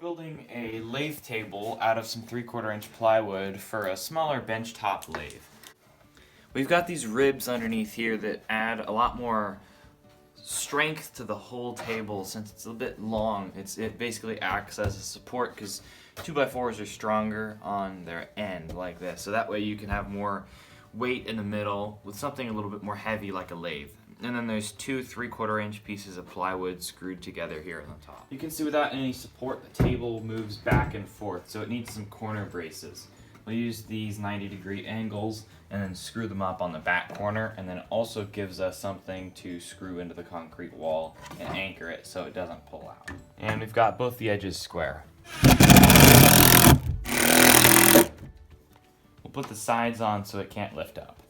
building a lathe table out of some 3/4 inch plywood for a smaller bench top lathe. We've got these ribs underneath here that add a lot more strength to the whole table since it's a bit long. It basically acts as a support because 2x4s are stronger on their end like this, so that way you can have more weight in the middle with something a little bit more heavy like a lathe. And then there's two 3/4 inch pieces of plywood screwed together here on the top. You can see without any support the table moves back and forth, so it needs some corner braces. We'll use these 90-degree angles and then screw them up on the back corner, and then it also gives us something to screw into the concrete wall and anchor it so it doesn't pull out. And we've got both the edges square. We'll put the sides on so it can't lift up.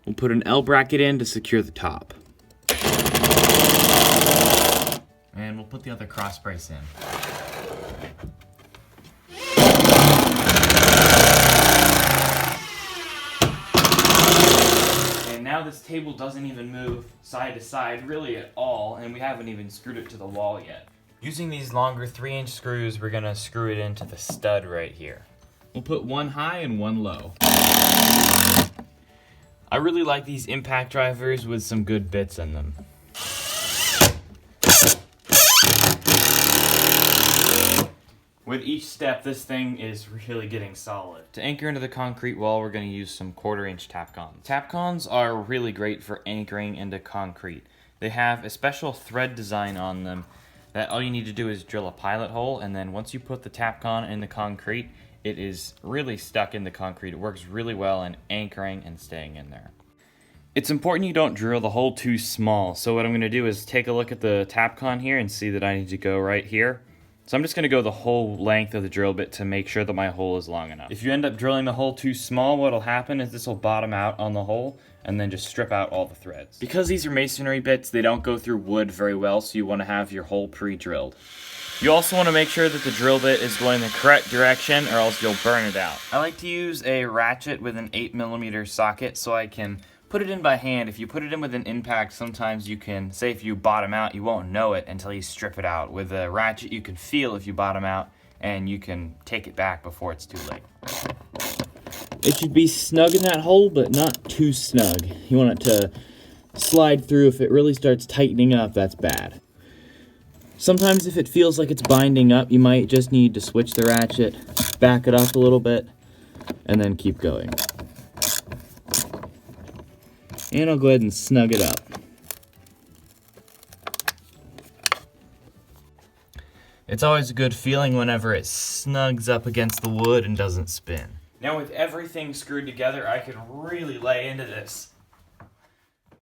We'll put an L bracket in to secure the top. And we'll put the other cross brace in. And now this table doesn't even move side to side really at all, and we haven't even screwed it to the wall yet. Using these longer 3-inch screws, we're gonna screw it into the stud right here. We'll put one high and one low. I really like these impact drivers with some good bits in them. With each step, this thing is really getting solid. To anchor into the concrete wall, we're going to use some 1/4 inch Tapcons. Tapcons are really great for anchoring into concrete. They have a special thread design on them that all you need to do is drill a pilot hole, and then once you put the Tapcon in the concrete, it is really stuck in the concrete. It works really well in anchoring and staying in there. It's important you don't drill the hole too small, so what I'm going to do is take a look at the Tapcon here and see that I need to go right here. So I'm just going to go the whole length of the drill bit to make sure that my hole is long enough. If you end up drilling the hole too small, what'll happen is this will bottom out on the hole and then just strip out all the threads. Because these are masonry bits, they don't go through wood very well, so you want to have your hole pre-drilled. You also want to make sure that the drill bit is going the correct direction or else you'll burn it out. I like to use a ratchet with an 8mm socket so I can put it in by hand. If you put it in with an impact, sometimes you can, say if you bottom out, you won't know it until you strip it out. With a ratchet, you can feel if you bottom out, and you can take it back before it's too late. It should be snug in that hole, but not too snug. You want it to slide through. If it really starts tightening up, that's bad. Sometimes if it feels like it's binding up, you might just need to switch the ratchet, back it up a little bit, and then keep going. And I'll go ahead and snug it up. It's always a good feeling whenever it snugs up against the wood and doesn't spin. Now with everything screwed together, I could really lay into this.